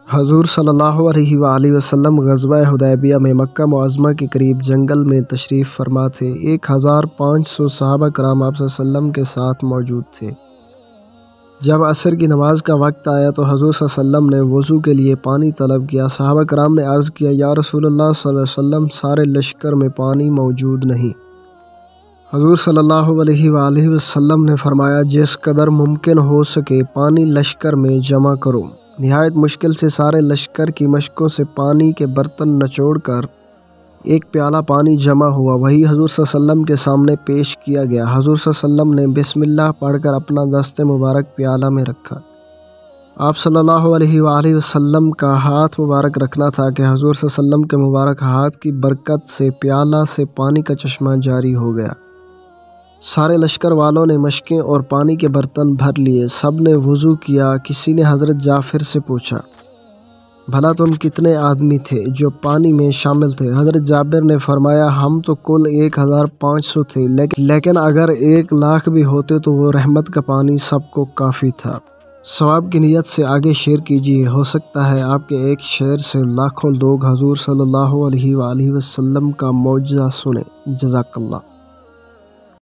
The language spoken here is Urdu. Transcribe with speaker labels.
Speaker 1: حضور صلی اللہ علیہ وآلہ وسلم غزوہ حدیبیہ میں مکہ معظمہ کے قریب جنگل میں تشریف فرما تھے۔ 1500 صحابہ کرام آپ صلی اللہ علیہ وسلم کے ساتھ موجود تھے۔ جب عصر کی نماز کا وقت آیا تو حضور صلی اللہ علیہ وسلم نے وضو کے لیے پانی طلب کیا۔ صحابہ کرام نے عرض کیا، یا رسول اللہ صلی اللہ علیہ وسلم، سارے لشکر میں پانی موجود نہیں۔ حضور صلی اللہ علیہ وآلہ وسلم نے فرمایا، جس قدر ممکن ہو سکے پانی لشکر میں جمع کرو۔ نہایت مشکل سے سارے لشکر کی مشکوں سے پانی کے برتن نچوڑ کر ایک پیالہ پانی جمع ہوا، وہی حضور صلی اللہ علیہ وسلم کے سامنے پیش کیا گیا۔ حضور صلی اللہ علیہ وسلم نے بسم اللہ پڑھ کر اپنا دست مبارک پیالہ میں رکھا۔ آپ صلی اللہ علیہ وآلہ وسلم کا ہاتھ مبارک رکھنا تھا کہ حضور صلی اللہ علیہ وسلم کے مبارک ہاتھ کی برکت سے پیالہ سے پانی کا چشمہ جاری ہو گیا۔ سارے لشکر والوں نے مشکیں اور پانی کے برتن بھر لیے، سب نے وضو کیا۔ کسی نے حضرت جعفر سے پوچھا، بھلا تم کتنے آدمی تھے جو پانی میں شامل تھے؟ حضرت جابر نے فرمایا، ہم تو کل 1500 تھے، لیکن اگر 1,00,000 بھی ہوتے تو وہ رحمت کا پانی سب کو کافی تھا۔ ثواب کی نیت سے آگے شیئر کیجیے، ہو سکتا ہے آپ کے ایک شیئر سے لاکھوں لوگ حضور صلی اللہ علیہ وآلہ وسلم کا معجزہ سنیں۔ جزاک اللہ۔